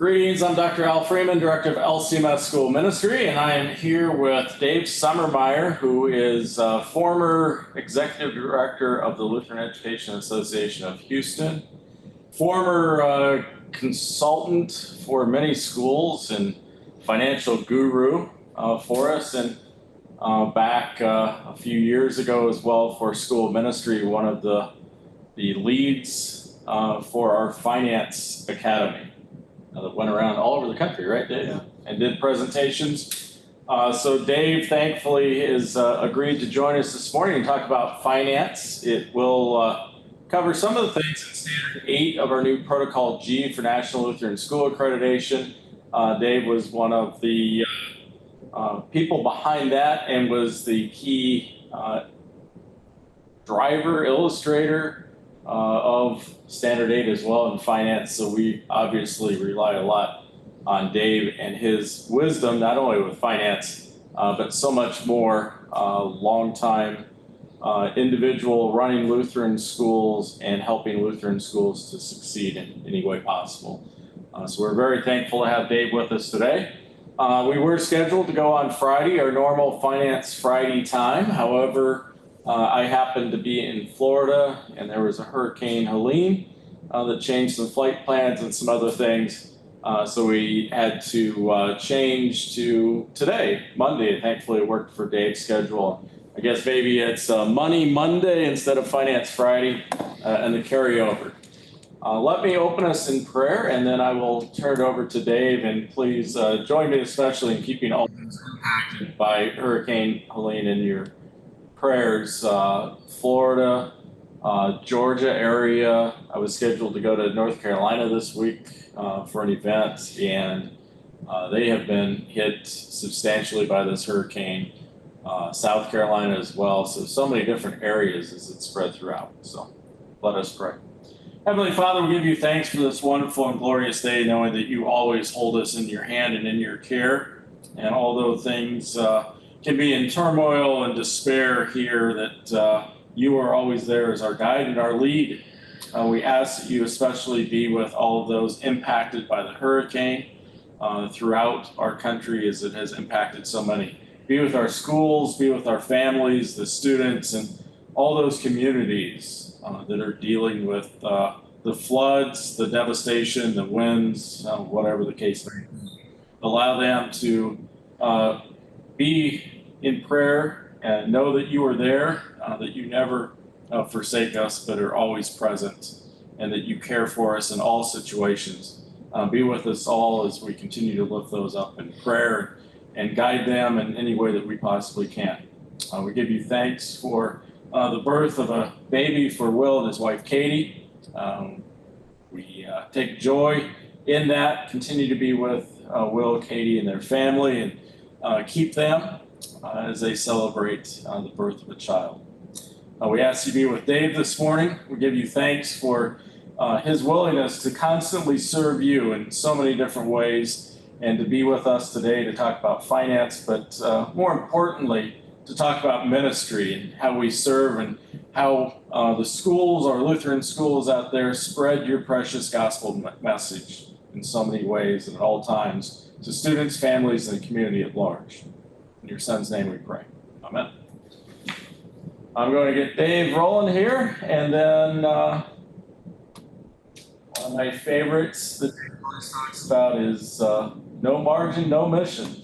Greetings, I'm Dr. Al Freeman, Director of LCMS School Ministry, and I am here with Dave Sommermeyer, who is former Executive Director of the Lutheran Education Association of Houston, former consultant for many schools and financial guru for us, and back a few years ago as well for school ministry, one of the leads for our finance academy. That went around all over the country, right, Dave? Yeah. And did presentations. So Dave, thankfully, has agreed to join us this morning and talk about finance. It will cover some of the things in Standard 8 of our new Protocol G for National Lutheran School Accreditation. Dave was one of the people behind that and was the key driver, illustrator, of Standard 8 as well in finance. So we obviously rely a lot on Dave and his wisdom, not only with finance, but so much more. Long-time individual running Lutheran schools and helping Lutheran schools to succeed in any way possible. So we're very thankful to have Dave with us today. We were scheduled to go on Friday, our normal Finance Friday time. However, I happened to be in Florida, and there was a Hurricane Helene that changed some flight plans and some other things. So we had to change to today, Monday. And thankfully, it worked for Dave's schedule. I guess maybe it's Money Monday instead of Finance Friday and the carryover. Let me open us in prayer, and then I will turn it over to Dave. And please join me especially in keeping all those impacted by Hurricane Helene in your prayers. Florida, Georgia area. I was scheduled to go to North Carolina this week for an event, and they have been hit substantially by this hurricane. South Carolina as well. So many different areas as it spread throughout. So let us pray. Heavenly Father, we give you thanks for this wonderful and glorious day, knowing that you always hold us in your hand and in your care. And although things can be in turmoil and despair here, that you are always there as our guide and our lead. We ask that you especially be with all of those impacted by the hurricane throughout our country, as it has impacted so many. Be with our schools, be with our families, the students, and all those communities that are dealing with the floods, the devastation, the winds, whatever the case may be. Allow them to be in prayer and know that you are there, that you never forsake us, but are always present, and that you care for us in all situations. Be with us all as we continue to lift those up in prayer and guide them in any way that we possibly can. We give you thanks for the birth of a baby for Will and his wife Katie. We take joy in that. Continue to be with Will, Katie, and their family, and keep them as they celebrate the birth of a child. We ask you to be with Dave this morning. We give you thanks for his willingness to constantly serve you in so many different ways, and to be with us today to talk about finance, but more importantly, to talk about ministry and how we serve and how the schools, our Lutheran schools out there, spread your precious gospel message in so many ways and at all times to students, families, and the community at large. In your son's name we pray. Amen. I'm going to get Dave rolling here, and then one of my favorites that Dave always talks about is no margin, no mission.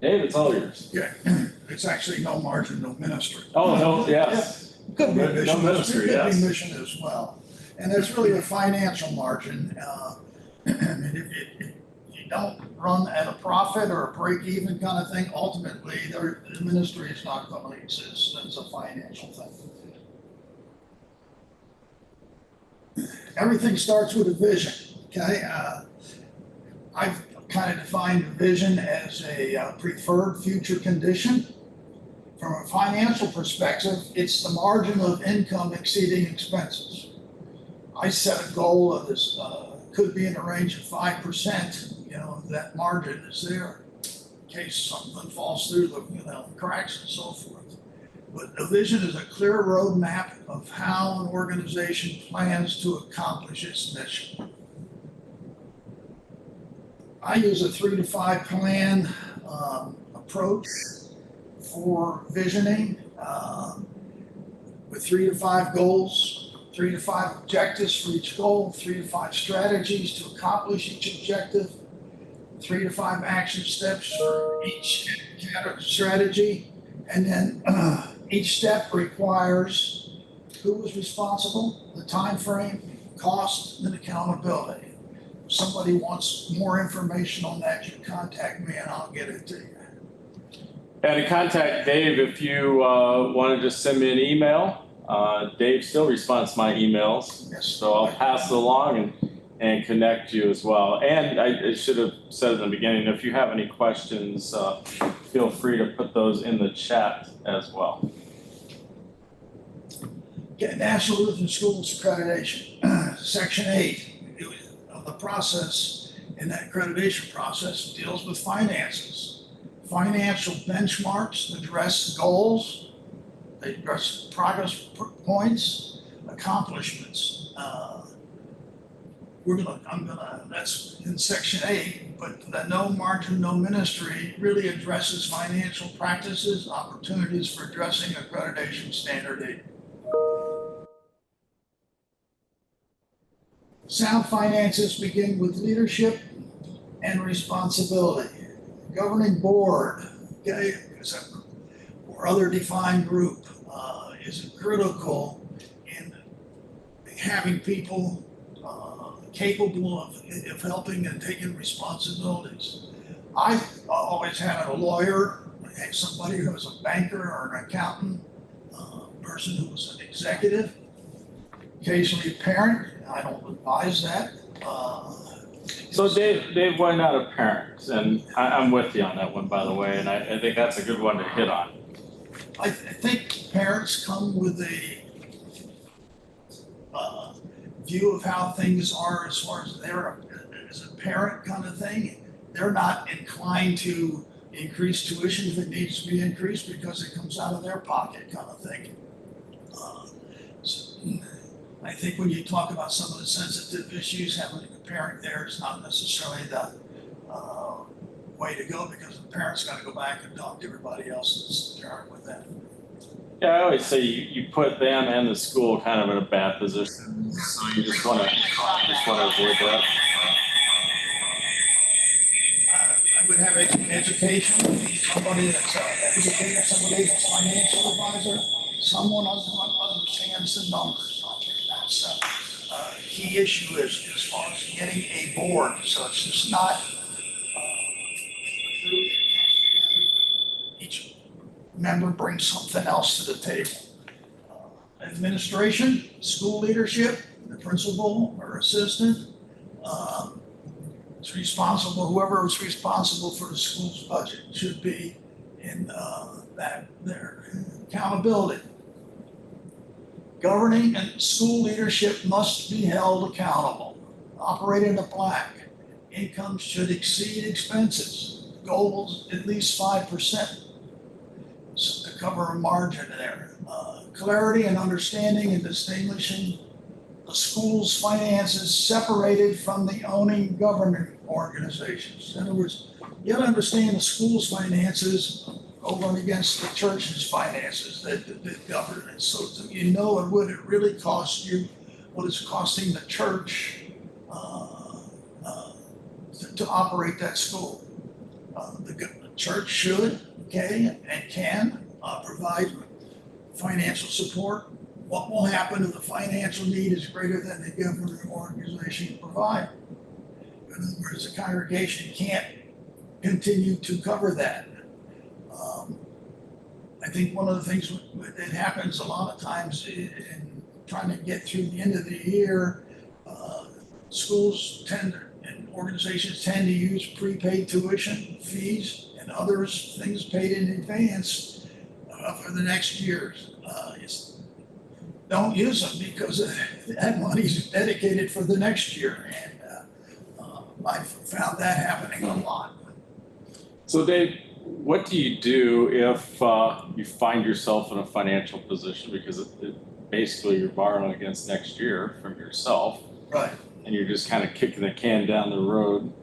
Dave, it's all yours. Yeah, it's actually no margin, no ministry. Oh, no, yes. Yeah. Could be mission, no ministry, it could yes. be mission as well. And there's really a financial margin. And if you don't run at a profit or a break-even kind of thing, ultimately the ministry is not going to exist. It's a financial thing. Everything starts with a vision, okay? I've kind of defined vision as a preferred future condition. From a financial perspective, it's the margin of income exceeding expenses. I set a goal of this, could be in the range of 5%, that margin is there in case something falls through the cracks and so forth. But a vision is a clear roadmap of how an organization plans to accomplish its mission. I use a 3 to 5 plan approach for visioning with 3 to 5 goals, 3 to 5 objectives for each goal, 3 to 5 strategies to accomplish each objective, 3 to 5 action steps for each strategy, and then each step requires who was responsible, the time frame, cost, and accountability. If somebody wants more information on that, you contact me and I'll get it to you. And to contact Dave, if you want to just send me an email, Dave still responds to my emails. Yes. So I'll pass it along and connect you as well. And I should have said in the beginning, if you have any questions, feel free to put those in the chat as well. Okay, National Lutheran Schools Accreditation, Section 8 of the process, in that accreditation process, deals with finances. Financial benchmarks address goals, they address progress points, accomplishments. That's in Section 8, but the no margin, no ministry really addresses financial practices, opportunities for addressing accreditation standard 8. Sound finances begin with leadership and responsibility. Governing board, okay, or other defined group is critical in having people capable of helping and taking responsibilities. I've always had a lawyer, somebody who was a banker or an accountant, person who was an executive, occasionally a parent. I don't advise that. So Dave, why not a parent? And I'm with you on that one, by the way, and I think that's a good one to hit on. I think parents come with a view of how things are as far as they're as a parent kind of thing. They're not inclined to increase tuition if it needs to be increased because it comes out of their pocket kind of thing. So I think when you talk about some of the sensitive issues, having a parent there is not necessarily the way to go, because the parent's got to go back and talk to everybody else that's the parent with them. Yeah, I always say you put them and the school kind of in a bad position, so you just want to avoid that. I would have education, somebody that's an educator, somebody that's a financial advisor, someone who understands the numbers. I think that's a key issue as far as getting a board. So it's just not each member brings something else to the table. Administration, school leadership, the principal or assistant, is responsible, whoever is responsible for the school's budget should be in their accountability. Governing and school leadership must be held accountable. Operate in the black. Income should exceed expenses. Goals at least 5%. So to cover a margin there. Clarity and understanding and distinguishing the school's finances separated from the owning governing organizations. In other words, you gotta understand the school's finances over and against the church's finances that govern it. So you know what it really costs you, what it's costing the church to operate that school. The church should, okay, and can provide financial support. What will happen if the financial need is greater than the governing organization can provide? In other words, the congregation can't continue to cover that. I think one of the things that happens a lot of times in trying to get through the end of the year, schools and organizations tend to use prepaid tuition fees and others, things paid in advance for the next years. Don't use them because that money is dedicated for the next year, and I've found that happening a lot. So Dave, what do you do if you find yourself in a financial position, because basically you're borrowing against next year from yourself, Right. and you're just kind of kicking the can down the road?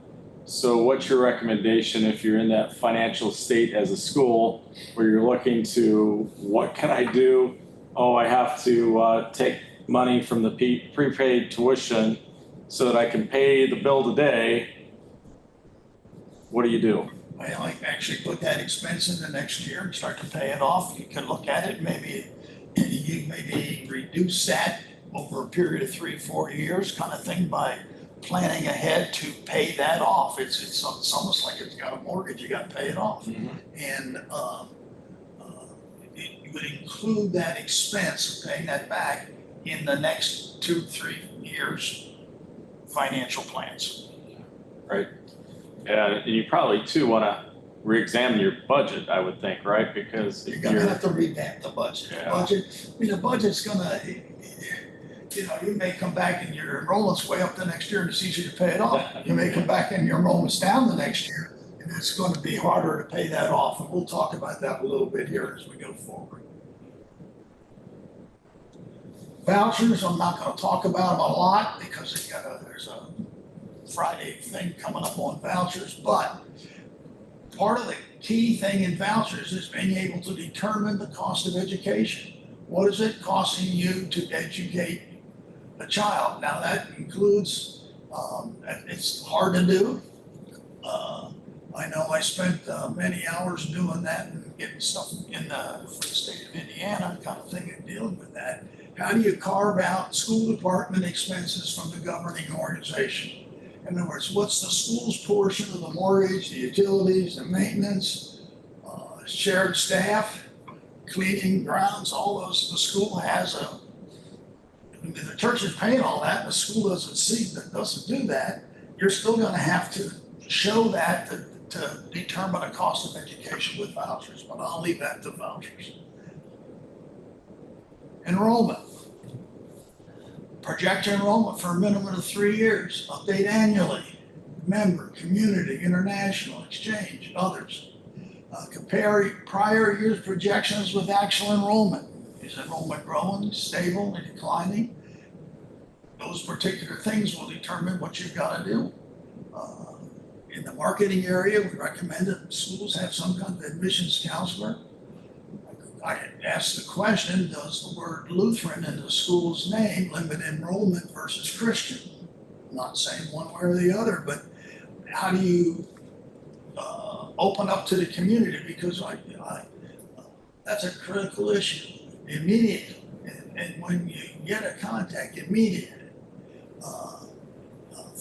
So what's your recommendation if you're in that financial state as a school where you're looking to, what can I do? Oh, I have to take money from the prepaid tuition so that I can pay the bill today. What do you do? Well, I actually put that expense in the next year and start to pay it off. You can look at it, maybe you maybe reduce that over a period of 3-4 years kind of thing by planning ahead to pay that off. It's almost like it's got a mortgage, you got to pay it off. And it would include that expense of paying that back in the next 2-3 years financial plans. Right. And you probably too want to re-examine your budget, I would think, right? Because You're if gonna you're, have to revamp the budget. Yeah. The budget's gonna, you may come back and your enrollment's way up the next year and it's easier to pay it off. You may come back and your enrollment's down the next year and it's gonna be harder to pay that off. And we'll talk about that a little bit here as we go forward. Vouchers, I'm not gonna talk about them a lot because there's a Friday thing coming up on vouchers, but part of the key thing in vouchers is being able to determine the cost of education. What is it costing you to educate a child? Now that includes, it's hard to do. I know I spent many hours doing that and getting stuff in for the state of Indiana kind of thing and dealing with that. How do you carve out school department expenses from the governing organization? In other words, what's the school's portion of the mortgage, the utilities, the maintenance, shared staff, cleaning grounds, all those, the school has the church is paying all that, the school doesn't do that, you're still gonna have to show that to determine a cost of education with vouchers, but I'll leave that to vouchers. Enrollment. Project your enrollment for a minimum of 3 years, update annually, member, community, international, exchange, others. Compare prior year's projections with actual enrollment. Is enrollment growing, stable, and declining? Those particular things will determine what you've got to do. In the marketing area, we recommend that schools have some kind of admissions counselor. I asked the question, does the word Lutheran in the school's name limit enrollment versus Christian? I'm not saying one way or the other, but how do you open up to the community? Because that's a critical issue. Immediate, and when you get a contact, immediate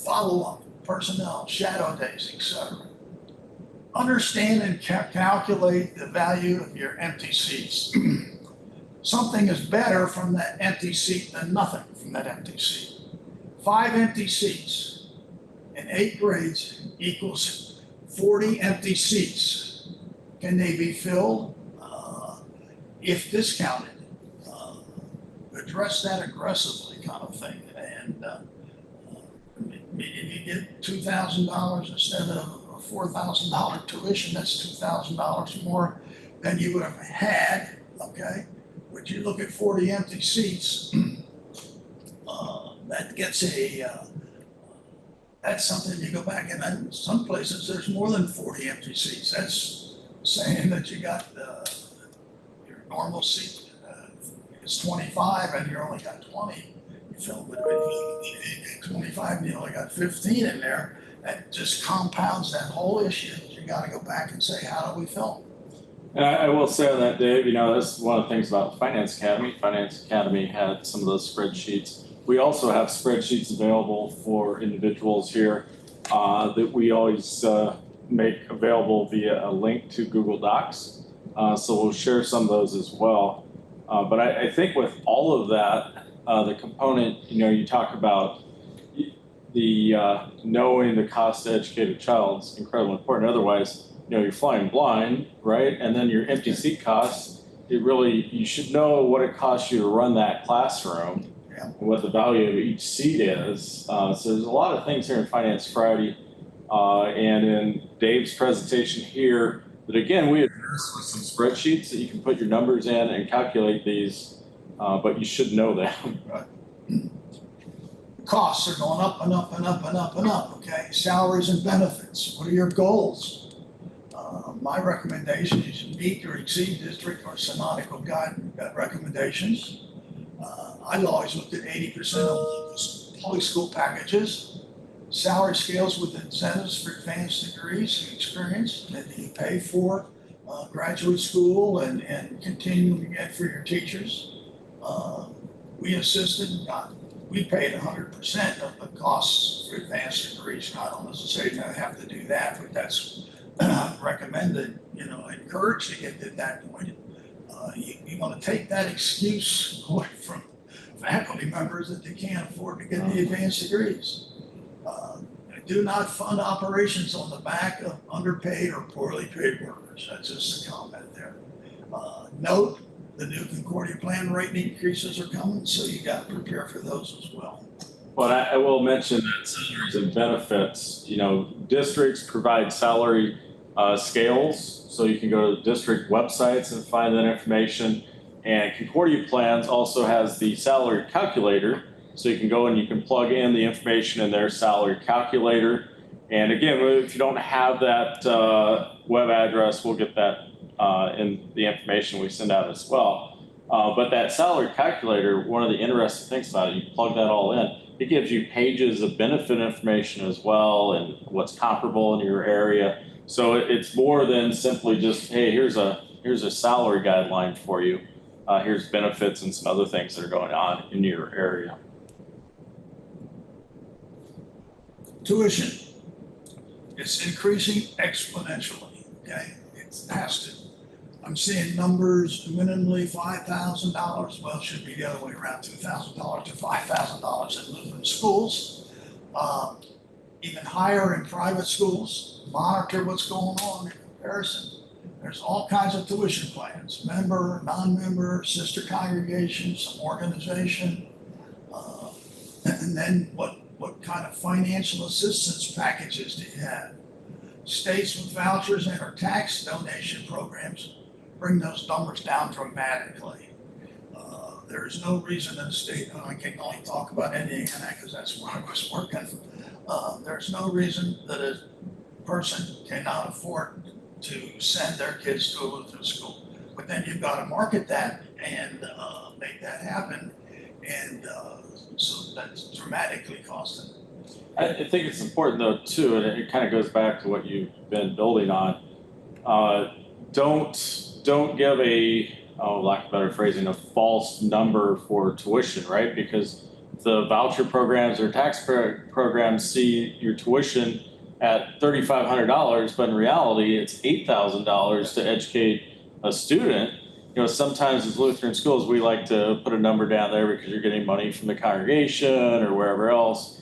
follow-up, personnel, shadow days, etc. Understand and calculate the value of your empty seats. Something is better from that empty seat than nothing from that empty seat. 5 empty seats in 8 grades equals 40 empty seats. Can they be filled? If discounted, address that aggressively kind of thing. And if you get $2,000 instead of a $4,000 tuition, that's $2,000 more than you would have had, okay? But you look at 40 empty seats, that gets that's something you go back and then some places there's more than 40 empty seats. That's saying that you got your normal seat is 25 and you only got 20. You fill with 25 and you only got 15 in there. That just compounds that whole issue. You got to go back and say, how do we fill? And I will say on that, Dave, that's one of the things about Finance Academy. Finance Academy had some of those spreadsheets. We also have spreadsheets available for individuals here that we always make available via a link to Google Docs. So we'll share some of those as well. But I think with all of that, the component, you talk about the knowing the cost to educate a child is incredibly important. Otherwise, you're flying blind, right? And then your empty seat costs, you should know what it costs you to run that classroom, and what the value of each seat is. So there's a lot of things here in Finance Friday. And in Dave's presentation here, But again, we address with some spreadsheets that you can put your numbers in and calculate these, but you should know them. Costs are going up and up and up and up and up, okay? Salaries and benefits, what are your goals? My recommendation is you meet or exceed district or synodical guide recommendations. I've always looked at 80% of public school packages, salary scales with incentives for advanced degrees and experience that you pay for graduate school and continuing to get for your teachers. We we paid 100% of the costs for advanced degrees. I don't necessarily have to do that, but that's recommended, encouraged to get to that point. You want to take that excuse away from faculty members that they can't afford to get the advanced degrees. Do not fund operations on the back of underpaid or poorly paid workers. That's just a comment there. Note the new Concordia plan rate increases are coming, so you got to prepare for those as well. But I will mention that salaries and benefits, districts provide salary scales, so you can go to district websites and find that information. And Concordia Plans also has the salary calculator, so you can go and you can plug in the information in their salary calculator. And again, if you don't have that web address, we'll get that in the information we send out as well. But that salary calculator, one of the interesting things about it, you plug that all in, it gives you pages of benefit information as well and what's comparable in your area. So it's more than simply just, hey, here's a salary guideline for you. Here's benefits and some other things that are going on in your area. Tuition, it's increasing exponentially, okay? It has to. I'm seeing numbers minimally $5,000, well, it should be the other way around, $2,000 to $5,000 in Lutheran schools. Even higher in private schools. Monitor what's going on in comparison. There's all kinds of tuition plans, member, non-member, sister congregation, some organization. And then what kind of financial assistance packages do you have? States with vouchers and or tax donation programs bring those numbers down dramatically. There is no reason in the state, and I can only talk about Indiana because that's where I was working. There's no reason that a person cannot afford to send their kids to a Lutheran school. But then you've got to market that and make that happen. And so that's dramatically costing. I think it's important though too, and it kind of goes back to what you've been building on. Don't give lack of better phrasing, a false number for tuition, right? Because the voucher programs or tax programs see your tuition at $3,500, but in reality, it's $8,000 to educate a student. Sometimes as Lutheran schools, we like to put a number down there because you're getting money from the congregation or wherever else.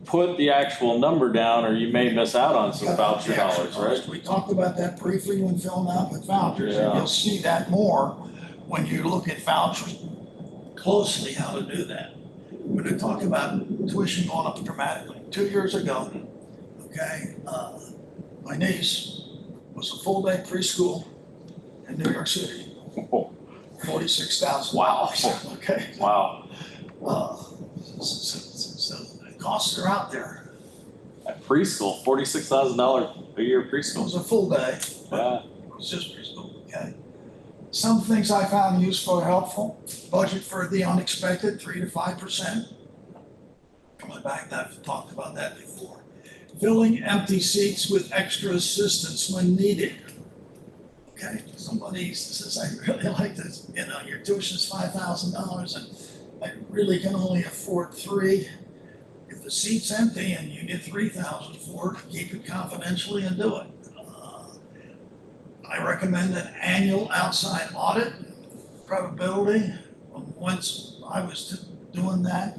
Put the actual number down or you may miss out on some voucher dollars, right? We talked about that briefly when filling out with vouchers, Yeah. and you'll see that more when you look at vouchers closely, how to do that. We're going to talk about tuition going up dramatically. 2 years ago, okay, my niece was a full-day preschool in New York City. $46,000. Wow. Okay. Wow. So the costs are out there. At preschool, $46,000 a year It preschool. was a full day. Yeah. It was just preschool, okay? Some things I found useful or helpful. Budget for the unexpected, 3 to 5%. Coming back, I've talked about that before. Filling empty seats with extra assistance when needed. Okay, somebody says, I really like this, your tuition's $5,000 and I really can only afford 3. If the seat's empty and you get $3,000 for it, keep it confidentially and do it. I recommend an annual outside audit. Probability, once I was doing that,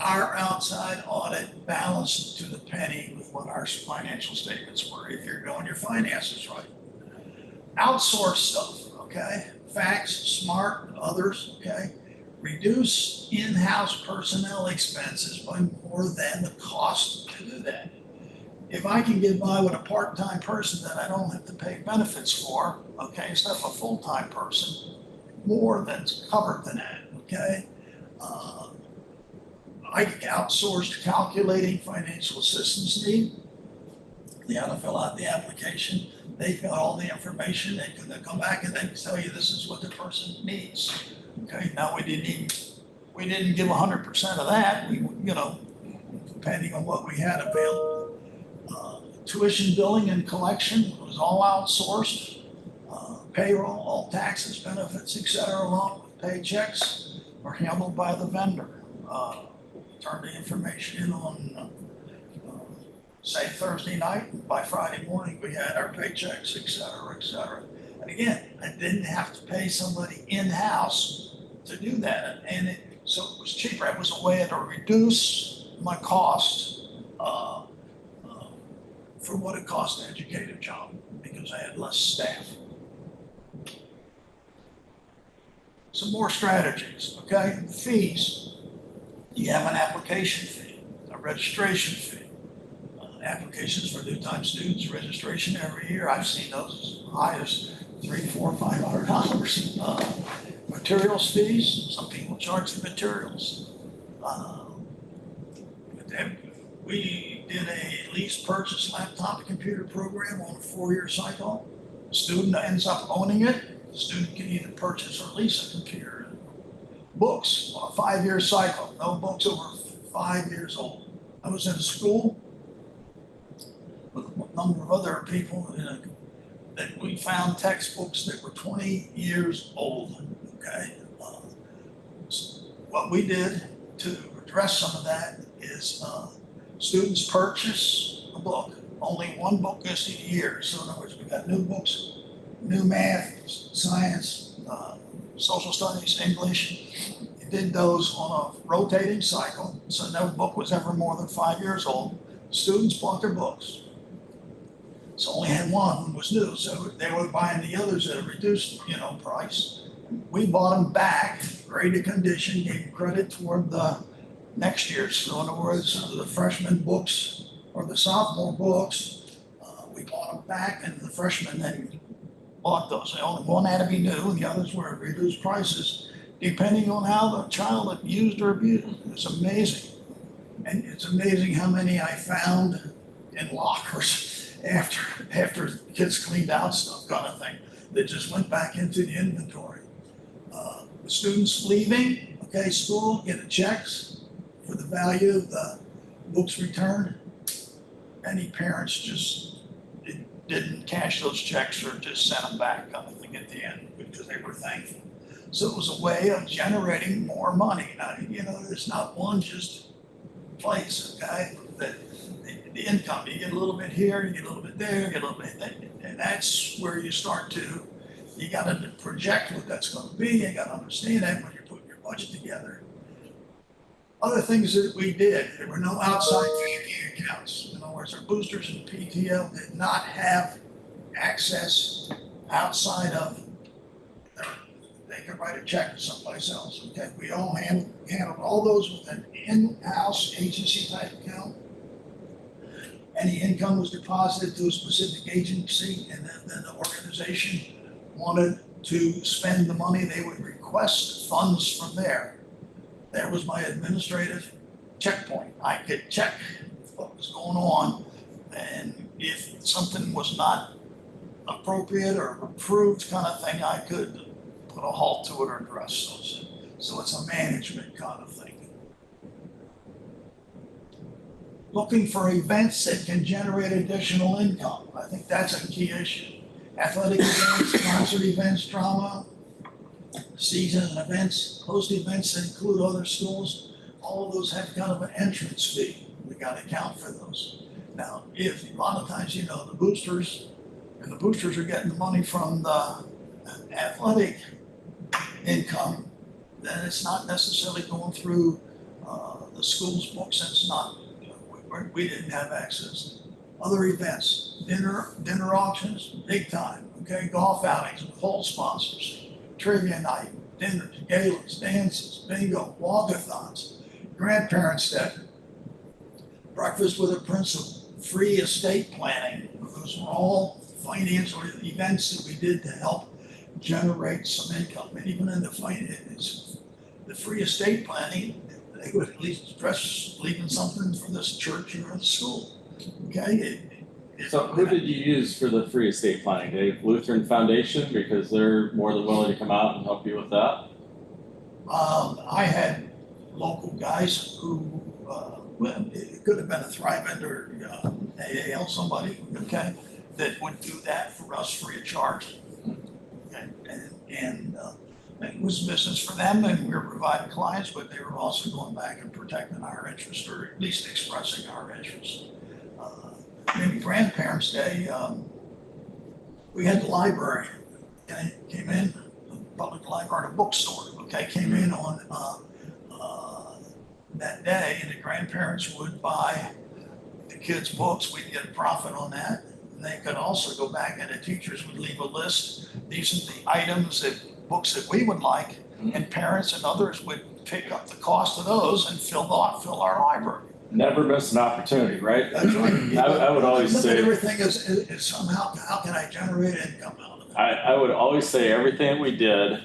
our outside audit balanced to the penny with what our financial statements were, if you're doing your finances right. Outsource stuff, okay? Facts, Smart, others, okay? Reduce in-house personnel expenses by more than the cost to do that. if I can get by with a part-time person that I don't have to pay benefits for, okay, instead of a full-time person, more than's covered than that, okay? I outsourced calculating financial assistance need. They had to fill out the application. They got all the information. They could come back and they can tell you this is what the person needs. Okay, now we didn't give 100% of that. We, depending on what we had available. Tuition billing and collection was all outsourced. Payroll, all taxes, benefits, et cetera, along with paychecks are handled by the vendor. Turn the information in on, say, Thursday night, and by Friday morning, we had our paychecks, et cetera, et cetera. And again, I didn't have to pay somebody in-house to do that, and so it was cheaper. It was a way to reduce my cost for what it cost to educate a child, because I had less staff. Some more strategies, okay? Fees. You have an application fee, a registration fee. Applications for new-time students, registration every year. I've seen those as high as $300, $400, $500. Materials fees. Some people charge for materials. We did a lease purchase laptop computer program on a 4-year cycle. The student ends up owning it. The student can either purchase or lease a computer. Books on a 5-year cycle. No books over 5 years old. I was in a school with a number of other people that we found textbooks that were 20 years old. Okay, what we did to address some of that is students purchase a book. Only one book issued a year. So in other words, we got new books, new math, science, social studies, English. We did those on a rotating cycle, so no book was ever more than 5 years old. Students bought their books. So only had one was new, so they were buying the others at a reduced, price. We bought them back, graded condition, gave credit toward the next year's. So in other words, the freshman books or the sophomore books, we bought them back, and the freshmen then bought those. The only one had to be new, and the others were at reduced prices, depending on how the child had used or abused. It's amazing. And it's amazing how many I found in lockers after kids cleaned out stuff, kind of thing, that just went back into the inventory. The students leaving, okay, school, get checks for the value of the books returned. Many parents just didn't cash those checks or just sent them back, kind of thing, at the end, because they were thankful. So it was a way of generating more money. Now, there's not one just place, okay, that the income, you get a little bit here, you get a little bit there, you get a little bit there, and that's where you start to, you got to project what that's going to be. You got to understand that when you're putting your budget together. Other things that we did, there were no outside banking accounts. In other words, our boosters and PTO did not have access outside of they could write a check to someplace else. Okay, we all handled all those with an in-house agency type account. Any income was deposited to a specific agency, and then the organization wanted to spend the money, they would request funds from there. There was my administrative checkpoint. I could check what was going on, and if something was not appropriate or approved kind of thing, I could put a halt to it or address those. So it's a management kind of thing. Looking for events that can generate additional income. I think that's a key issue. Athletic events, concert events, drama, season events, host events that include other schools. All of those have kind of an entrance fee. We got to account for those. Now, if a lot of times, the boosters are getting the money from the athletic income, then it's not necessarily going through the school's books, and it's not, we didn't have access. Other events, dinner auctions, big time, okay, golf outings with whole sponsors, trivia night, dinners, galas, dances, bingo, walkathons, grandparents' day, breakfast with a principal, free estate planning. Those were all financial events that we did to help generate some income. And even in the finance, the free estate planning, they would at least address leaving something for this church or the school. Okay? So who did you use for the free estate planning, Dave? Lutheran Foundation, because they're more than willing to come out and help you with that? I had local guys who, well, it could have been a Thrivent or AAL, somebody, okay, that would do that for us free of charge. And it was business for them, and we were providing clients, but they were also going back and protecting our interest, or at least expressing our interest. Maybe Grandparents' Day, we had the library, okay, came in, the public library, the bookstore, okay, came in on that day, and the grandparents would buy the kids' books. We'd get a profit on that. And they could also go back, and the teachers would leave a list. These are the items books that we would like, and parents and others would pick up the cost of those and fill our library. Never miss an opportunity, right? That's right. I would always Look at say, everything is somehow, how can I generate income out of it? I would always say everything we did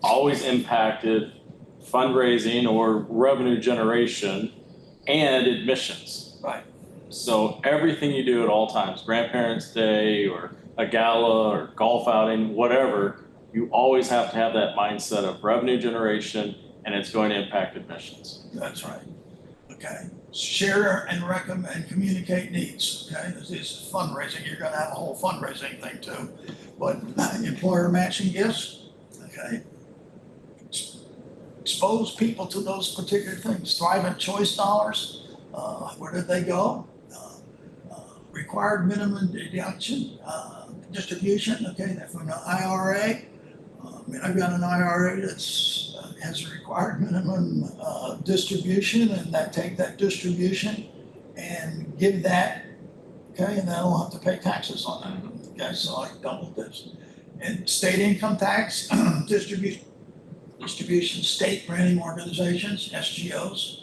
always impacted fundraising or revenue generation and admissions. Right. So everything you do at all times, Grandparents' Day or a gala or golf outing, whatever, you always have to have that mindset of revenue generation, and it's going to impact admissions. That's right. Okay. Share and recommend and communicate needs. Okay. This is fundraising. You're going to have a whole fundraising thing too. But employer matching gifts. Okay. Expose people to those particular things. Thrivent Choice dollars. Where did they go? Required minimum deduction, distribution. Okay, that from the IRA. I mean, I've got an IRA that's has a required minimum distribution, and take that distribution and give that. Okay, and then I don't have to pay taxes on that. Okay, so I doubled this. And state income tax distribution, state granting organizations, SGOs.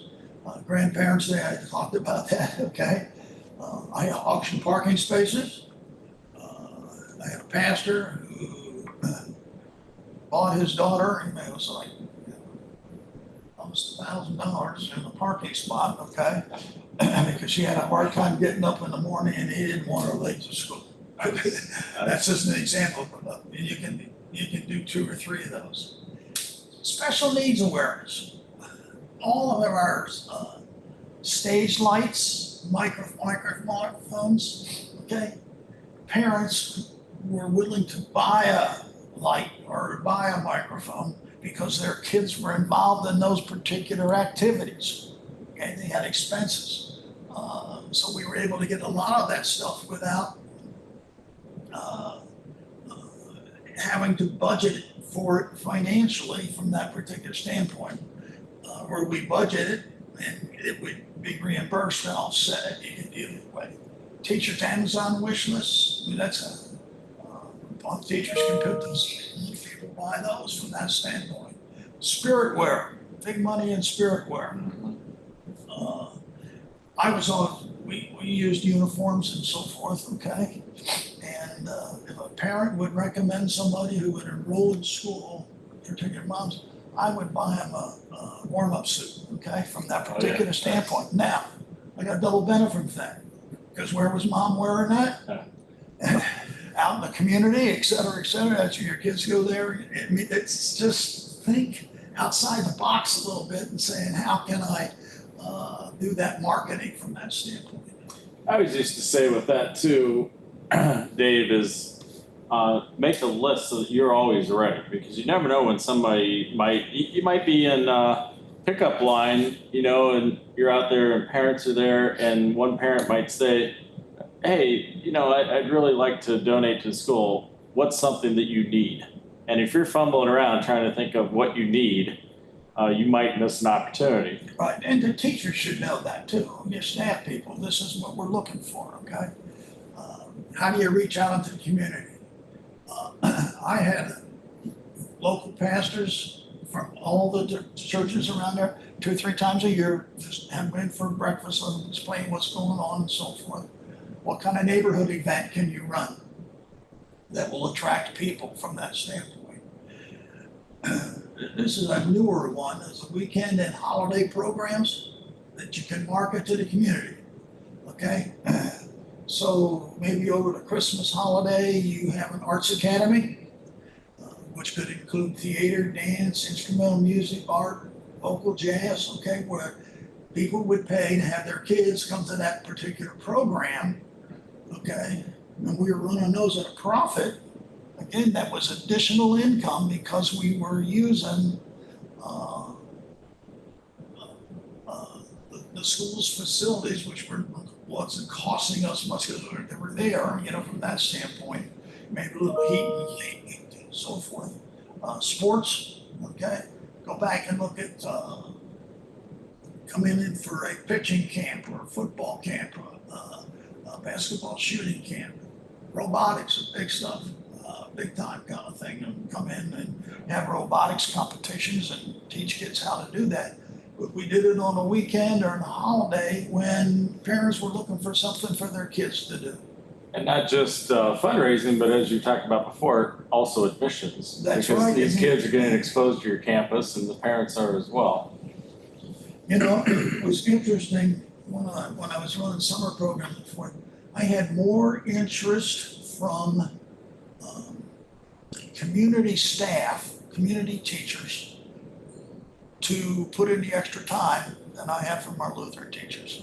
Grandparents' Day, I talked about that, okay? I auction parking spaces. I had a pastor who bought his daughter, and it was like almost $1,000 in a parking spot, okay? Because she had a hard time getting up in the morning and he didn't want her late to school. That's just an example, but you can do 2 or 3 of those. Special needs awareness. All of our stage lights, microphones, okay? Parents were willing to buy a light or buy a microphone because their kids were involved in those particular activities. Okay, they had expenses. So we were able to get a lot of that stuff without having to budget for it financially from that particular standpoint. Where we budgeted and it would be reimbursed and offset it, you can do it either way. Teachers' Amazon wish list, I mean, that's teachers can put those, people buy those from that standpoint. Spiritware, big money in spiritware. We used uniforms and so forth, okay? And if a parent would recommend somebody who would enroll in school, particular moms, I would buy them a warm-up suit, okay, from that particular standpoint. Now, I got double benefit from that, because where was mom wearing that? Out in the community, et cetera, that's where your kids go there. It's just think outside the box a little bit and saying, how can I do that marketing from that standpoint? I was used to say with that too, Dave, is make a list so that you're always ready, because you never know when somebody you might be in pickup line, and you're out there and parents are there, and one parent might say, hey, I'd really like to donate to the school. What's something that you need? And if you're fumbling around trying to think of what you need, you might miss an opportunity. Right, and the teachers should know that too. Your staff people, this is what we're looking for, okay? How do you reach out into the community? I had local pastors from all the churches around there 2 or 3 times a year, just have them in for breakfast and explain what's going on and so forth. What kind of neighborhood event can you run that will attract people from that standpoint? This is a newer one, is the weekend and holiday programs that you can market to the community, okay? So maybe over the Christmas holiday, you have an arts academy, which could include theater, dance, instrumental music, art, vocal, jazz, okay, where people would pay to have their kids come to that particular program, okay? And we were running those at a profit. Again, that was additional income because we were using the school's facilities, which wasn't costing us much because they were there, you know, from that standpoint. Maybe a little heat and so forth. Sports, okay, go back and look at come in for a pitching camp or a football camp, a basketball shooting camp, robotics, big stuff. Big time kind of thing, and come in and have robotics competitions and teach kids how to do that. But we did it on a weekend or on a holiday when parents were looking for something for their kids to do. And not just fundraising, but as you talked about before, also admissions. That's because right. These kids are getting exposed to your campus, and the parents are as well. You know, it was interesting when I was running summer programs before. I had more interest from community staff, community teachers, to put in the extra time than I had from our Lutheran teachers.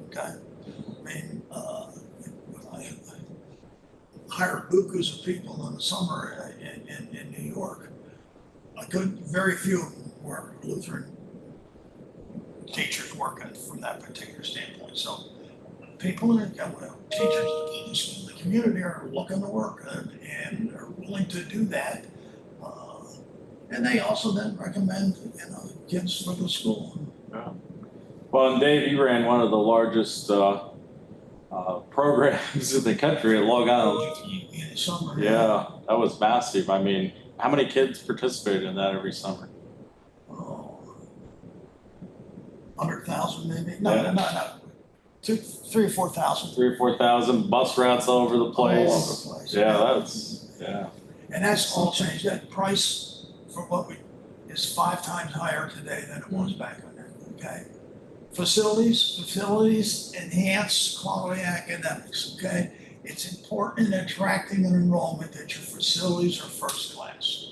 Okay, I mean, I hired bukus of people in the summer in New York. Very few of them were Lutheran teachers working from that particular standpoint. So people in teachers in the community are looking to work and are willing to do that. And they also then recommend, you know, kids for the school. Yeah. Well, and Dave, you ran one of the largest programs in the country at Long Island. In summer. Yeah, that was massive. I mean, how many kids participated in that every summer? Oh, 100,000 maybe. No, Yeah. no. 3,000 or 4,000. 3,000 or 4,000 bus routes all over the place. All over the place. Yeah. And that's all changed. That price for what we is 5 times higher today than it was back then. Okay. Facilities enhance quality academics. Okay. It's important in attracting an enrollment that your facilities are first class.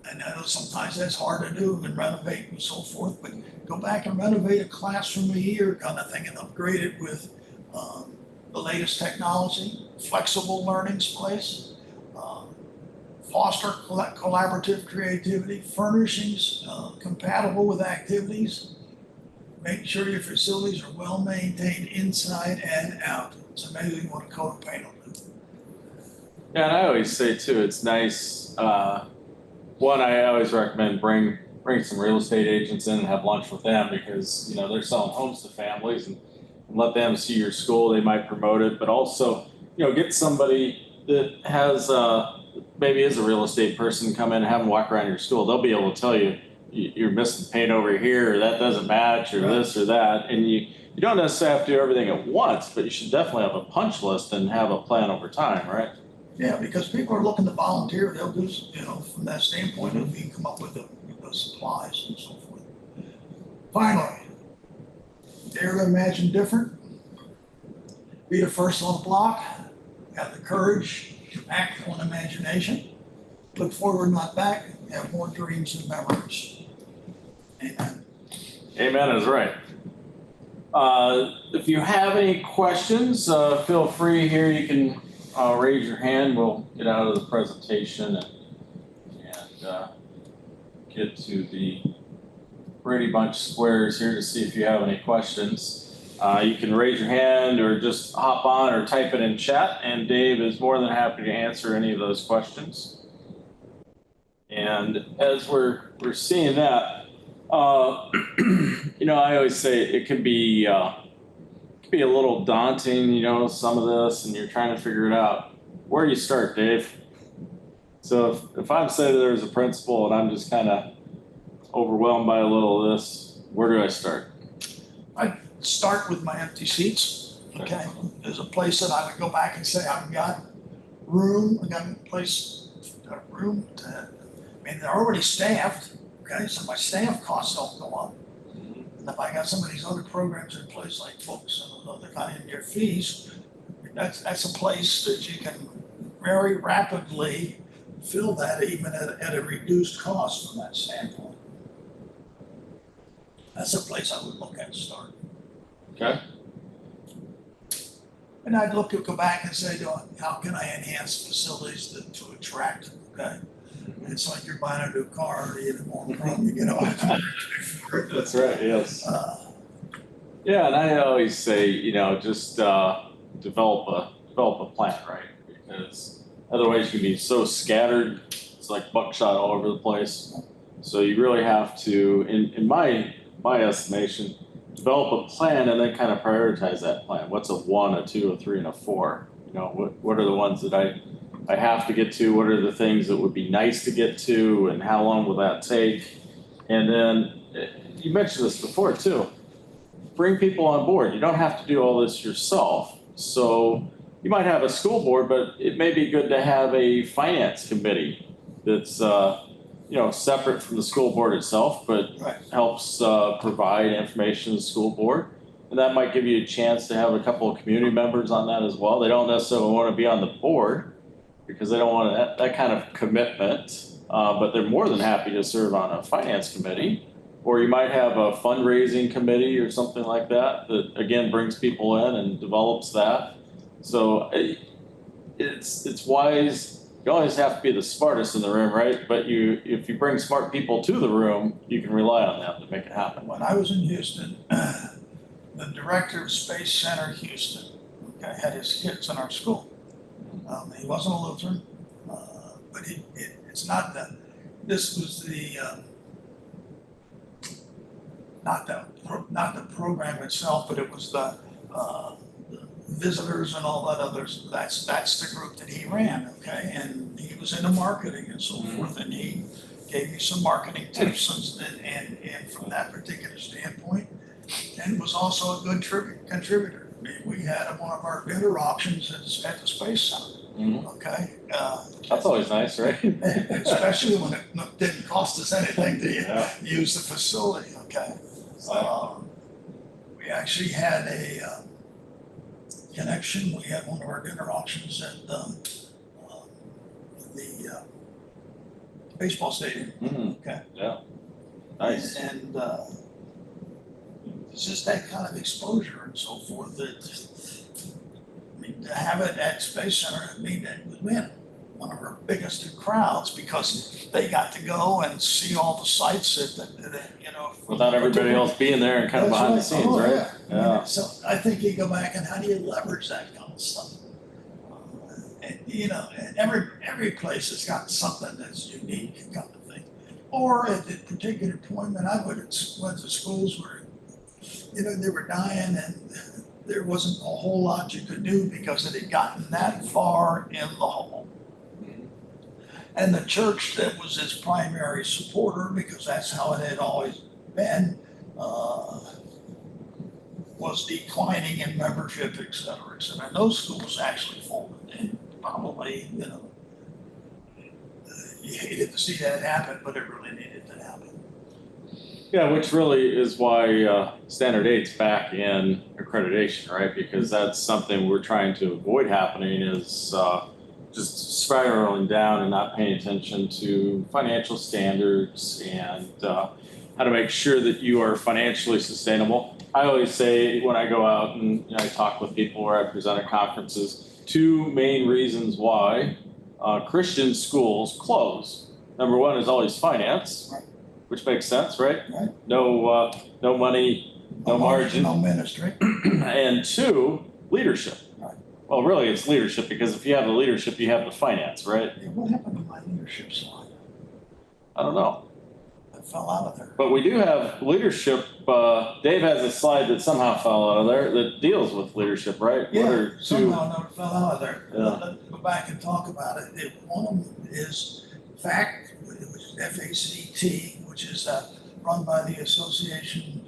And I know sometimes that's hard to do and renovate and so forth, but go back and renovate a classroom a year kind of thing and upgrade it with the latest technology, flexible learning space, foster collaborative creativity, furnishings compatible with activities, make sure your facilities are well maintained inside and out. It's amazing what a coat of paint will do. Yeah, and I always say too, it's nice. One, I always recommend bring some real estate agents in and have lunch with them because, you know, they're selling homes to families and let them see your school. They might promote it, but also, you know, get somebody that has maybe is a real estate person, come in and have them walk around your school. They'll be able to tell you you're missing paint over here, or that doesn't match, or this or that. And you don't necessarily have to do everything at once, but you should definitely have a punch list and have a plan over time, right? Yeah, because people are looking to volunteer. They'll do, you know, from that standpoint, if you can come up with the supplies and so forth. Finally, dare to imagine different. Be the first on the block. Have the courage to act on imagination. Look forward, not back. Have more dreams and memories. Amen. Amen is right. If you have any questions, feel free here. You can raise your hand. We'll get out of the presentation and get to the Brady Bunch squares here to see if you have any questions. You can raise your hand or just hop on or type it in chat, and Dave is more than happy to answer any of those questions. And as we're seeing that, you know, I always say it can be a little daunting, you know, some of this, and you're trying to figure it out. Where do you start, Dave? So if I'm saying there's a principal and I'm just kind of overwhelmed by a little of this, where do I start? I start with my empty seats, okay? There's a place that I would go back and say, I've got room, I got room to, I mean, they're already staffed, okay? So my staff costs don't go up. And if I got some of these other programs in place like books and other kind of your fees, that's a place that you can very rapidly fill that even at a reduced cost from that standpoint. That's a place I would look at starting. Okay. And I'd look to go back and say, how can I enhance facilities to attract, okay? It's like you're buying a new car, you need more room, you know. That's right, yes. Yeah, and I always say, just develop a plan, right? Because otherwise you can be so scattered, it's like buckshot all over the place. So you really have to, in my estimation, develop a plan and then kind of prioritize that plan. What's a 1, a 2, a 3, and a 4? What are the ones that I have to get to? What are the things that would be nice to get to, and how long will that take? And then you mentioned this before too. Bring people on board. You don't have to do all this yourself. So you might have a school board, but it may be good to have a finance committee that's separate from the school board itself, but Right. helps provide information to the school board. And that might give you a chance to have a couple of community members on that as well. They don't necessarily want to be on the board because they don't want that kind of commitment, but they're more than happy to serve on a finance committee. Or you might have a fundraising committee or something like that again brings people in and develops that. So it's wise. You always have to be the smartest in the room, right? But if you bring smart people to the room, you can rely on them to make it happen. When I was in Houston, the director of Space Center Houston, okay, had his kids in our school. He wasn't a Lutheran, but it's not the, this was the, not the program itself, but it was the visitors and all that others. That's the group that he ran, okay? And he was into marketing and so forth, and he gave me some marketing tips and from that particular standpoint, and was also a good contributor. I mean, we had one of our bidder auctions at the Space Center. Mm-hmm. Okay. That's always nice, right? Especially when it didn't cost us anything to use the facility. Okay. We actually had a connection. We had one of our dinner auctions at the baseball stadium. Mm-hmm. Okay. Yeah. Nice. And it's just that kind of exposure and so forth that, I mean, to have it at Space Center, I mean, we had one of our biggest crowds because they got to go and see all the sights that without everybody else being there and kind of behind the scenes, right? Yeah. So I think you go back and how do you leverage that kind of stuff? And every place has got something that's unique kind of thing. Or at the particular point when I went to schools where, they were dying and there wasn't a whole lot you could do because it had gotten that far in the hole. And the church that was his primary supporter, because that's how it had always been, was declining in membership, et cetera, et cetera. And those schools actually folded. And probably, you hated to see that happen, but it really needed to happen. Yeah, which really is why Standard 8's back in accreditation, right? Because that's something we're trying to avoid happening is just spiraling down and not paying attention to financial standards and how to make sure that you are financially sustainable. I always say when I go out and I talk with people or I present at conferences, 2 main reasons why Christian schools close. Number 1 is always finance, which makes sense, right? Right. No money, no margin. No ministry. And 2, leadership. Right. Well, really, it's leadership because if you have the leadership, you have the finance, right? Yeah, what happened to my leadership slide? I don't know. It fell out of there. But we do have leadership. Dave has a slide that somehow fell out of there that deals with leadership, right? Yeah, somehow it fell out of there. Yeah. Let's go back and talk about it. One of them is FACT, which is FACT, which is run by the association,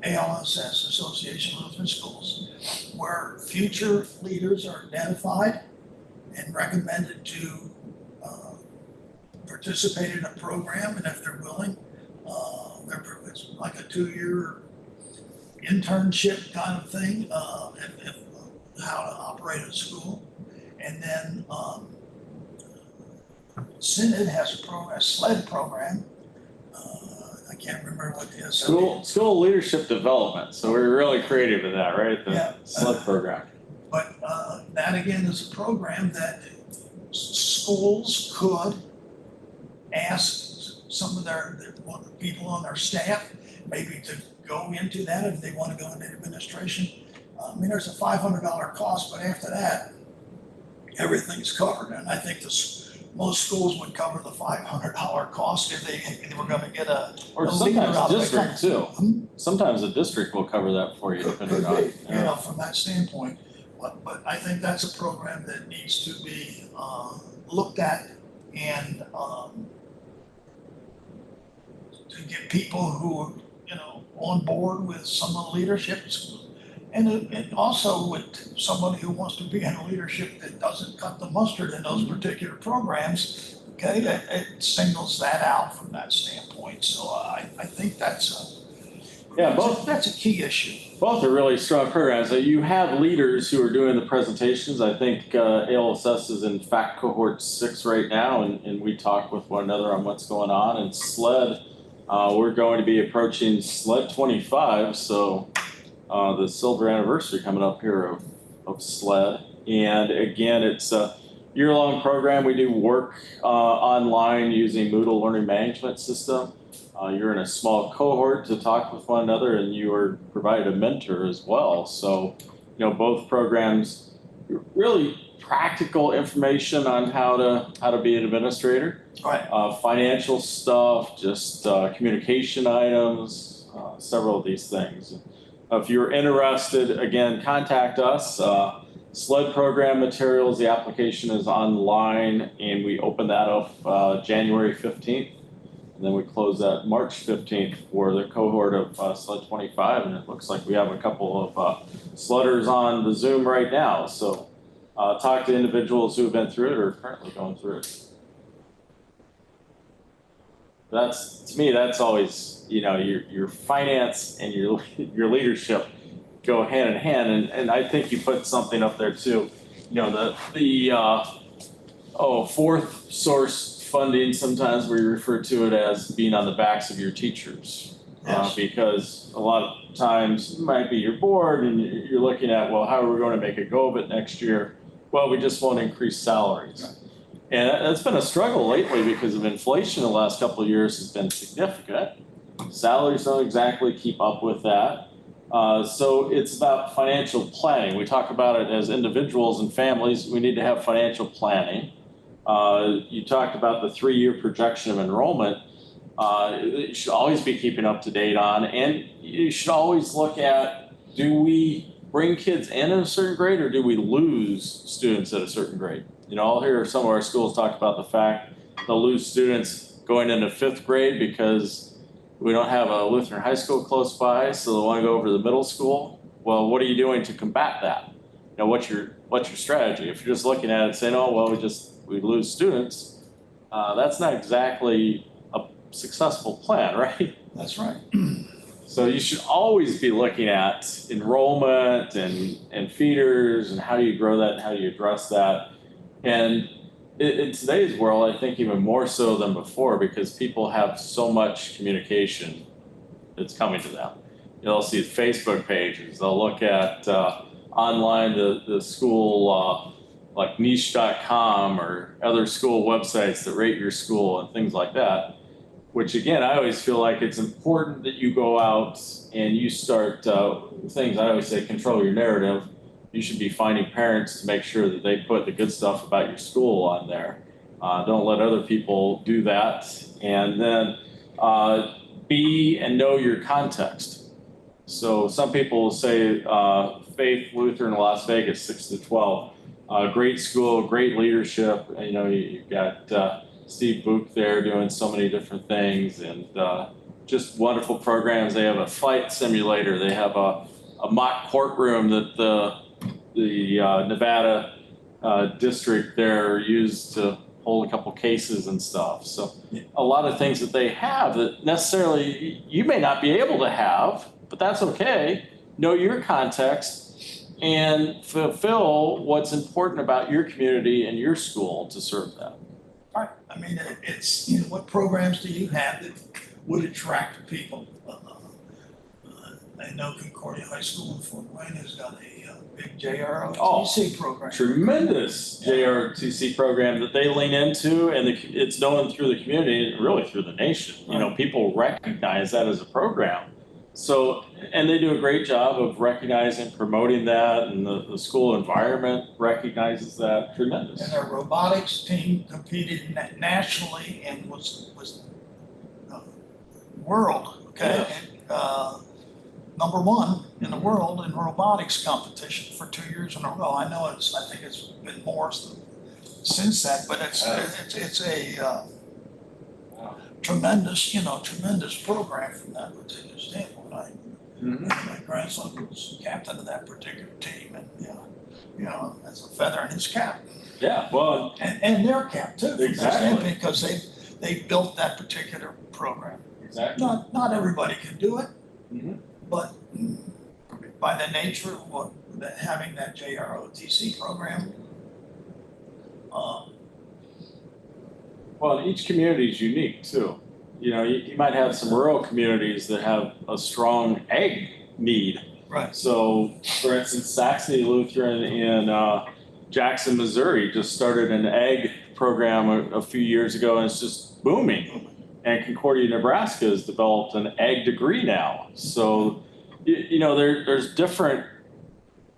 ALSS, Association of Lutheran Schools, where future leaders are identified and recommended to participate in a program, and if they're willing, it's like a 2-year internship kind of thing, if how to operate a school. And then Synod has a program, a SLED program. I can't remember what the School leadership development. So we're really creative in that, right? The SLED program. But that again is a program that schools could ask some of their people on their staff maybe to go into that if they want to go into administration. I mean, there's a $500 cost, but after that, everything's covered. And I think most schools would cover the $500 cost if they were going to get or sometimes a district too. Sometimes a district will cover that for you, depending on. You know, from that standpoint. But I think that's a program that needs to be looked at and to get people who are, you know, on board with some of the leadership, and also with somebody who wants to be in leadership that doesn't cut the mustard in those particular programs. Okay, it singles that out from that standpoint. So I think that's a key issue. Both are really strong programs. You have leaders who are doing the presentations. I think ALSS is in fact cohort 6 right now, and we talk with one another on what's going on. And SLED, we're going to be approaching SLED 25, so the silver anniversary coming up here of SLED. And again, it's a year-long program. We do work online using Moodle Learning Management System. You're in a small cohort to talk with one another, and you are provided a mentor as well. So, you know, both programs really practical information on how to be an administrator. Right. Financial stuff, just communication items, several of these things. If you're interested, again, contact us. SLED program materials, the application is online, and we open that up January 15th. And then we close that March 15th for the cohort of SLED 25, and it looks like we have a couple of SLEDers on the Zoom right now. So talk to individuals who have been through it or are currently going through it. To me, that's always, you know, your finance and your leadership go hand in hand, and I think you put something up there too. You know, the fourth source funding, sometimes we refer to it as being on the backs of your teachers. Yes. Because a lot of times it might be your board and you're looking at, well, how are we going to make a go of it next year? Well, we just won't increase salaries. Right. And that's been a struggle lately because of inflation the last couple of years has been significant. Salaries don't exactly keep up with that. So it's about financial planning. We talk about it as individuals and families. We need to have financial planning. You talked about the 3-year projection of enrollment. You should always be keeping up to date on, and you should always look at, do we bring kids in at a certain grade or do we lose students at a certain grade? You know, I'll hear some of our schools talk about the fact they'll lose students going into 5th grade because we don't have a Lutheran high school close by, so they want to go over to the middle school. Well, what are you doing to combat that? You know, what's your strategy? If you're just looking at it saying, oh, well, we lose students, that's not exactly a successful plan, right? That's right. So you should always be looking at enrollment and feeders and how do you grow that and how do you address that. And in today's world, I think even more so than before, because people have so much communication that's coming to them. They'll see Facebook pages, they'll look at online the school like niche.com or other school websites that rate your school and things like that, which again, I always feel like it's important that you go out and you start things. I always say control your narrative. You should be finding parents to make sure that they put the good stuff about your school on there. Don't let other people do that. And then be and know your context. So some people will say Faith Lutheran Las Vegas 6 to 12. Great school, great leadership. You know, you've got Steve Book there doing so many different things, and just wonderful programs. They have a flight simulator. They have a mock courtroom that the Nevada district there used to hold a couple cases and stuff. So a lot of things that they have that necessarily you may not be able to have, but that's okay. Know your context and fulfill what's important about your community and your school to serve that. Right. I mean, it's, what programs do you have that would attract people? I know Concordia High School in Fort Wayne has got a big JROTC program. Tremendous JROTC program that they lean into, and it's known through the community and really through the nation. People recognize that as a program. So, and they do a great job of recognizing, promoting that, and the school environment recognizes that. Tremendous. And their robotics team competed nationally and was world, okay? Yeah. And, #1 in the world in robotics competition for 2 years in a row. I think it's been more since that, but it's a tremendous program from that particular standpoint. My grandson was captain of that particular team, and that's a feather in his cap. Yeah, well, and their cap too. Exactly. Because they built that particular program. Exactly. Not everybody can do it. Mm-hmm. But by the nature of having that JROTC program, well, each community is unique too. You might have some rural communities that have a strong ag need. right. So, for instance, Saxony Lutheran in Jackson, Missouri just started an ag program a few years ago, and it's just booming. And Concordia, Nebraska has developed an ag degree now. So, there's different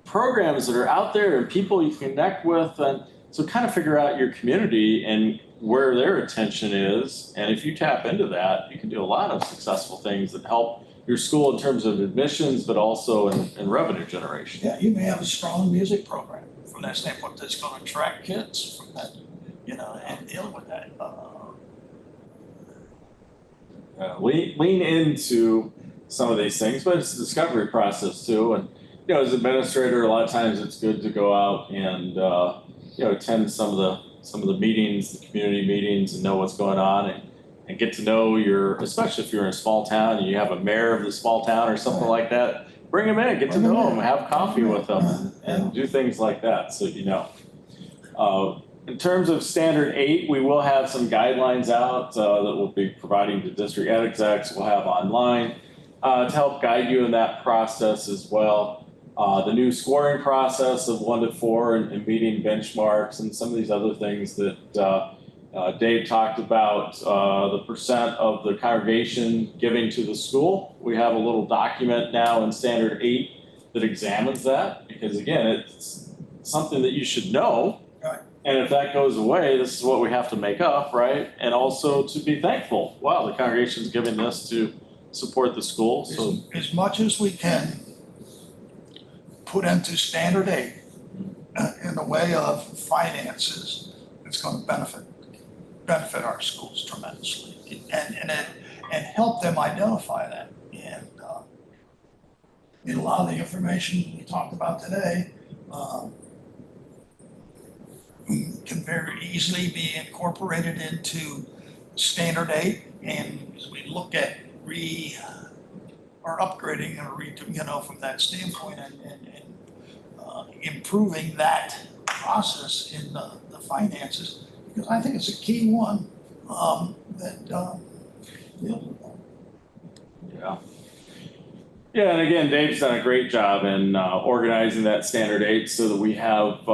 programs that are out there and people you connect with. And so kind of figure out your community and where their attention is. And if you tap into that, you can do a lot of successful things that help your school in terms of admissions, but also in revenue generation. Yeah, you may have a strong music program from that standpoint that's going to attract kids from that, and deal with that. Lean into some of these things, but it's a discovery process too. And as an administrator, a lot of times it's good to go out and attend some of the meetings, the community meetings, and know what's going on, and get to know especially if you're in a small town and you have a mayor of the small town or something like that. Bring them in, get to know them, have coffee with them, and do things like that. So in terms of Standard 8, we will have some guidelines out that we'll be providing to district ed execs. We'll have online to help guide you in that process as well. The new scoring process of 1 to 4 and meeting benchmarks and some of these other things that Dave talked about, the percent of the congregation giving to the school. We have a little document now in Standard 8 that examines that, because again, it's something that you should know. Right. And if that goes away, this is what we have to make up, right? And also to be thankful. Wow, the congregation's giving this to support the school. So as much as we can put into Standard 8 in the way of finances, it's going to benefit our schools tremendously, and help them identify that. And a lot of the information we talked about today can very easily be incorporated into Standard 8, and as we look at upgrading or from that standpoint, and improving that process in the finances, because I think it's a key one that deals with that. Yeah, and again, Dave's done a great job in organizing that Standard 8 so that we have,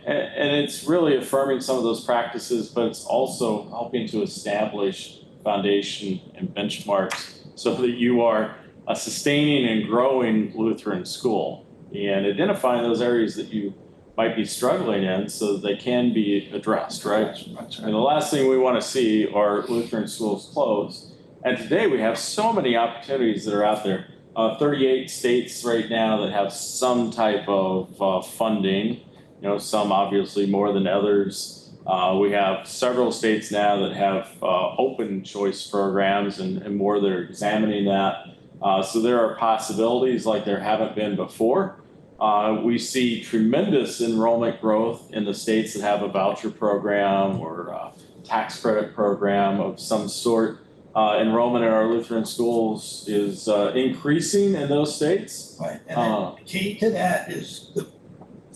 and it's really affirming some of those practices, but it's also helping to establish foundation and benchmarks so that you are a sustaining and growing Lutheran school, and identifying those areas that you might be struggling in so that they can be addressed, right? That's And the last thing we want to see are Lutheran schools closed. And today we have so many opportunities that are out there. 38 states right now that have some type of funding, some obviously more than others. We have several states now that have open choice programs and more that are examining that. So there are possibilities like there haven't been before. We see tremendous enrollment growth in the states that have a voucher program or a tax credit program of some sort. Enrollment in our Lutheran schools is increasing in those states. Right, and then the key to that is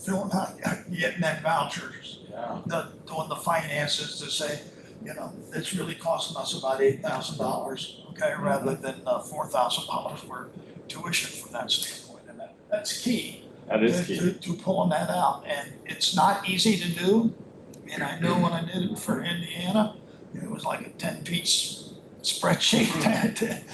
getting that vouchers, Yeah. doing the finances to say, it's really costing us about $8,000, okay, rather than $4,000 for tuition from that standpoint, and that's key. That is key. To pulling that out, and it's not easy to do. And I know when I did it for Indiana, it was like a 10-piece spreadsheet.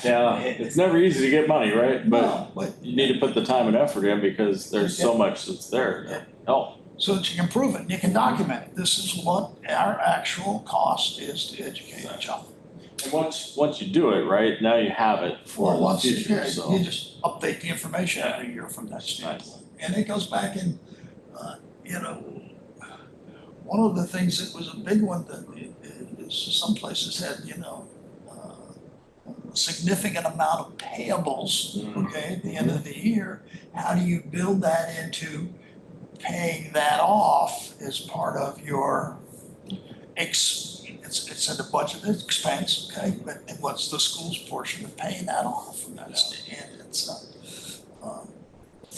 Yeah, it's never easy to get money, right? But You need to put the time and effort in because there's so much that's there to help. so that you can prove it, and you can document it. This is what our actual cost is to educate a child. And once you do it, right, now you have it for the future, so. You just update the information every year from that standpoint. And it goes back and, one of the things that was a big one that is some places had, a significant amount of payables, okay, at the end of the year. How do you build that into paying that off as part of your it's in the budget expense, okay, but what's the school's portion of paying that off from that stand? It's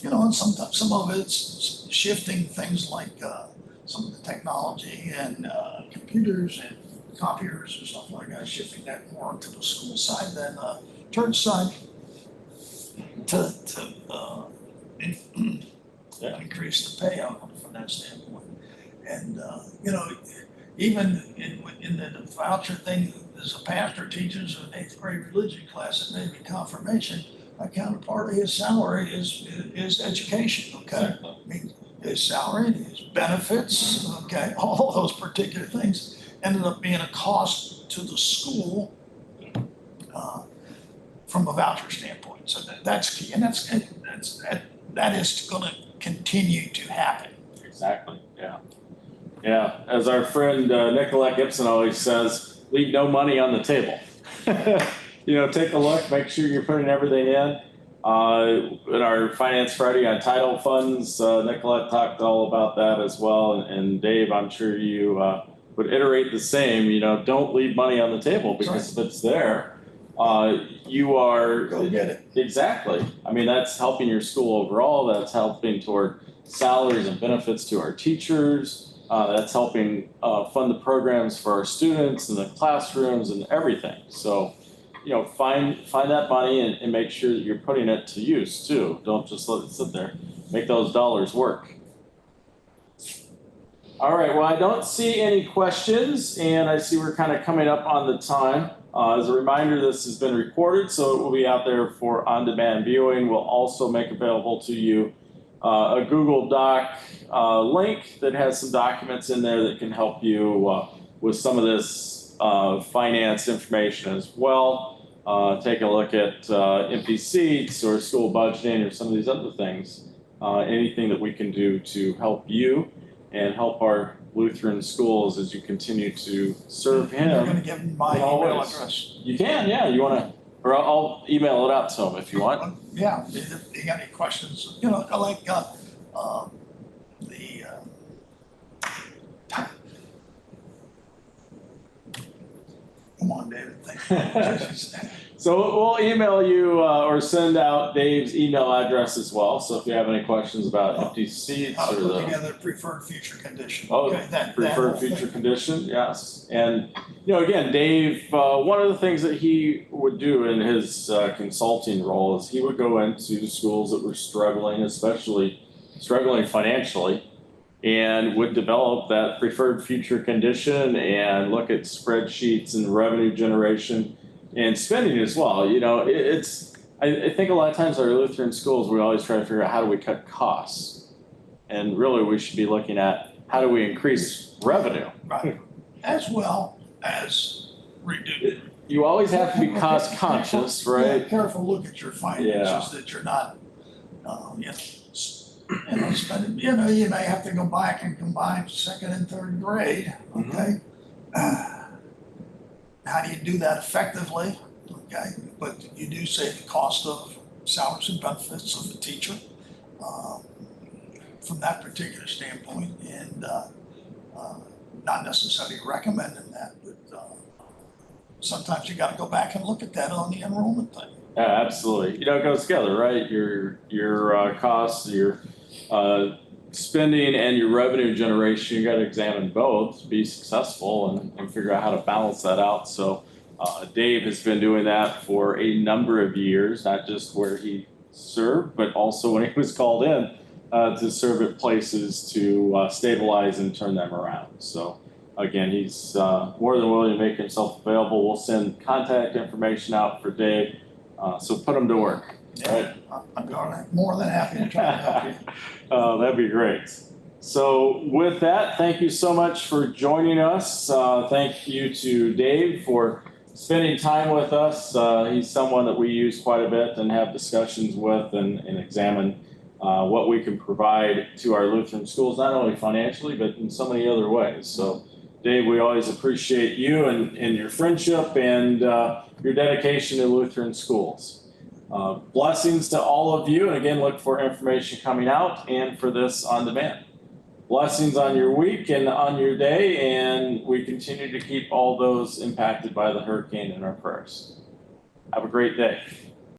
and sometimes some of it's shifting things like some of the technology and computers and copiers and stuff like that, shifting that more to the school side than church side to increase the payout from that standpoint. And even in the voucher thing, as a pastor teaches an 8th grade religion class at Navy confirmation, a counterpart of his salary is education, okay? I mean, his salary, his benefits, okay, all those particular things ended up being a cost to the school from a voucher standpoint. So that's key, and that is going to continue to happen. Exactly, yeah. Yeah, as our friend Nicolette Gibson always says, leave no money on the table. Take a look, make sure you're putting everything in. In our Finance Friday on title funds, Nicolette talked all about that as well. And Dave, I'm sure you would iterate the same, don't leave money on the table because if it's there, you are. Go get it. Exactly. I mean, that's helping your school overall. That's helping toward salaries and benefits to our teachers. That's helping fund the programs for our students and the classrooms and everything. So, find that money and make sure that you're putting it to use too. Don't just let it sit there. Make those dollars work. All right, well, I don't see any questions, and I see we're kind of coming up on the time. As a reminder, this has been recorded, so it will be out there for on-demand viewing. We'll also make available to you a Google Doc link that has some documents in there that can help you with some of this finance information as well. Take a look at empty seats or school budgeting or some of these other things. Anything that we can do to help you and help our Lutheran schools as you continue to serve him. You're going to give him my email address. You can, yeah. You want to, or I'll email it out to him if you want. Yeah, if you got any questions, like come on, David. So we'll email you or send out Dave's email address as well. So if you have any questions about empty seats I'll or put together preferred future condition. Oh, okay, preferred future condition, yes. And again, Dave, one of the things that he would do in his consulting role is he would go into schools that were struggling, especially struggling financially, and would develop that preferred future condition and look at spreadsheets and revenue generation and spending as well. I think a lot of times our Lutheran schools, we always try to figure out how do we cut costs. And really we should be looking at how do we increase revenue. Right. As well as reduce. You always have to be cost conscious, right? Yeah, careful look at your finances that you're not, spend, you know, you may have to go back and combine second and third grade, okay? How do you do that effectively? Okay, but you do save the cost of salaries and benefits of the teacher from that particular standpoint, and not necessarily recommending that, but sometimes you got to go back and look at that on the enrollment thing. Yeah, absolutely. You know, it goes together, right? Your costs, your spending, and your revenue generation. You got to examine both to be successful and figure out how to balance that out. So, Dave has been doing that for a number of years, not just where he served, but also when he was called in to serve at places to stabilize and turn them around. So, again, he's more than willing to make himself available. We'll send contact information out for Dave. So put them to work. Right? I'm more than happy to try to help you. That'd be great. So with that, thank you so much for joining us. Thank you to Dave for spending time with us. He's someone that we use quite a bit and have discussions with and examine what we can provide to our Lutheran schools, not only financially, but in so many other ways. So Dave, we always appreciate you and your friendship and your dedication to Lutheran schools. Blessings to all of you, and again, look for information coming out and for this on demand. Blessings on your week and on your day, and we continue to keep all those impacted by the hurricane in our prayers. Have a great day.